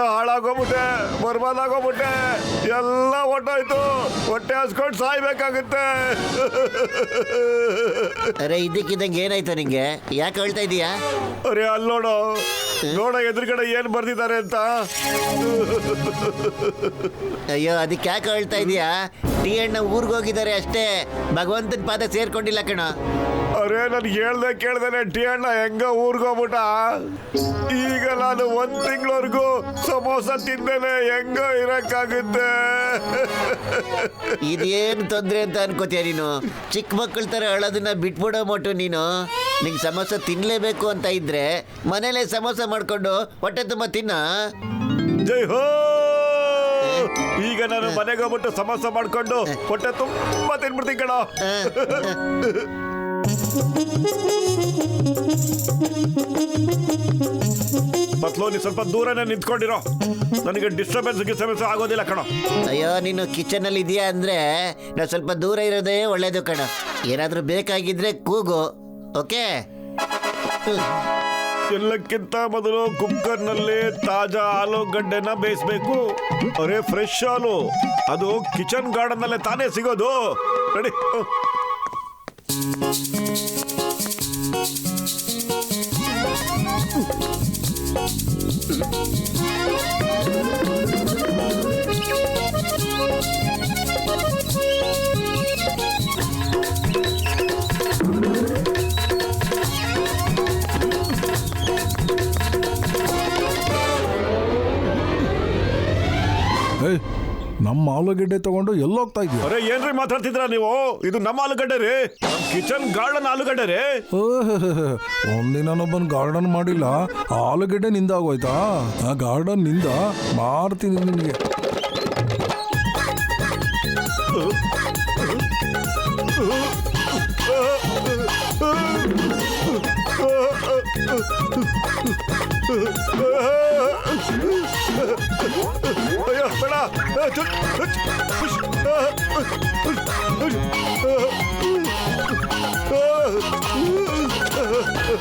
ಹಾಳಾಗೋಗ್ಬಿಟ್ಟೆ, ಬರ್ಬಾದಾಗೋಗ್ಬಿಟ್ಟೆ, ಎಲ್ಲ ಹೊಟ್ಟೋಯ್ತು, ಹೊಟ್ಟೆ ಹಸ್ಕೊಂಡು ಸಾಯ್ಬೇಕಾಗುತ್ತೆ. ಅರೆ ಇದಕ್ಕಿದ್ದಂಗೆ ಏನಾಯ್ತು ನಿಂಗೆ? ಯಾಕೆ ಹೇಳ್ತಾ ಇದೀಯಾ? ಅರೆ ಅಲ್ಲಿ ನೋಡ ಎದುರುಗಡೆ ಏನ್ ಬರ್ದಿದ್ದಾರೆ ಅಂತ. ಅಯ್ಯೋ ಅದಕ್ಕೆ ಯಾಕೆ ಹೇಳ್ತಾ ಇದೀಯಾ? ಟಿ ಅಣ್ಣ ಊರಿಗೆ ಹೋಗಿದ್ದಾರೆ ಅಷ್ಟೇ, ಭಗವಂತನ ಪಾದ ಸೇರ್ಕೊಂಡಿಲ್ಲ ಕಣ. ಅರೆ ನನ್ ಹೇಳ್ದೆ ಕೇಳ್ದೇನೆ ಟಿ ಅಣ್ಣ ಹೆಂಗ ಊರ್ಗೋಗ್ಬಿಟ್ಟ. ಈಗ ನಾನು 1 ತಿಂಗಳವರೆಗೂ ಸಮೋಸ ತಿಂದೇನೆ ಹೆಂಗ ಇರಕ್ಕಾಗುತ್ತೆ? ಇದೇನು ತೊಂದ್ರೆ ಅಂತ ಅನ್ಕೋತೀಯ ನೀನು? ಚಿಕ್ಕ ಮಕ್ಕಳ ತರ ಹೇಳೋದನ್ನ ಬಿಟ್ಬಿಡೋ ಮಟ್ಟು ನೀನು. ನಿಂಗೆ ಸಮೋಸ ತಿನ್ಲೇಬೇಕು ಅಂತ ಇದ್ರೆ ಮನೇಲೆ ಸಮೋಸ ಮಾಡ್ಕೊಂಡು ಹೊಟ್ಟೆ ತುಂಬ ತಿನ್ನ. ಜೈ ಹೋ. ಈಗ ನಾನು ಮನೆಗೆ ಹೋಗ್ಬಿಟ್ಟು ಸಮೋಸ ಮಾಡ್ಕೊಂಡು ಹೊಟ್ಟೆ ತುಂಬಾ ತಿನ್ಬಿಡ್ತೀನಿ ಕಣ. ಮತ್ಲೋ ನೀ ಸ್ವಲ್ಪ ದೂರನೇ ನಿಂತ್ಕೊಂಡಿರೋ, ನನಗೆ ಡಿಸ್ಟರ್ಬೆನ್ಸ್ ಆಗೋದಿಲ್ಲ ಕಣ. ಅಯ್ಯೋ ನೀನು ಕಿಚನ್ ಅಲ್ಲಿ ಇದೆಯಾ ಅಂದ್ರೆ ನಾವು ಸ್ವಲ್ಪ ದೂರ ಇರೋದೇ ಒಳ್ಳೇದು ಕಣ. ಏನಾದ್ರೂ ಬೇಕಾಗಿದ್ರೆ ಕೂಗು, ಓಕೆ? ಎಲ್ಲಕ್ಕಿಂತ ಮೊದಲು ಕುಕ್ಕರ್ನಲ್ಲಿ ತಾಜಾ ಆಲೂಗಡ್ಡೆನ ಬೇಯಿಸ್ಬೇಕು. ಅರೆ ಫ್ರೆಶ್ ಆಲೂ, ಅದು ಕಿಚನ್ ಗಾರ್ಡನ್ ನಲ್ಲೇ ತಾನೇ ಸಿಗೋದು. ರೆಡಿ? ನಮ್ಮ ಆಲೂಗಡ್ಡೆ ತಗೊಂಡು ಎಲ್ಲೋಗ್ತಾ ಇದೀಯ? ಅರೆ ಏನ್ರಿ ಮಾತಾಡ್ತಿದ್ರ ನೀವು? ಇದು ನಮ್ಮ ಆಲೂಗಡ್ಡೆ ರೀ, ಕಿಚನ್ ಗಾರ್ಡನ್ ಆಲೂಗಡ್ಡೆ ರೀ. ಒಂದಿನೊಬ್ಬನ್ ಗಾರ್ಡನ್ ಮಾಡಿಲ್ಲ, ಆಲೂಗಡ್ಡೆ ನಿಂದ ಆಗೋಯ್ತಾ? ಆ ಗಾರ್ಡನ್ ನಿಂದ ಮಾರ್ತೀನಿ ನಿನಗೆ. ಅಯ್ಯೋ ಬೇಡ.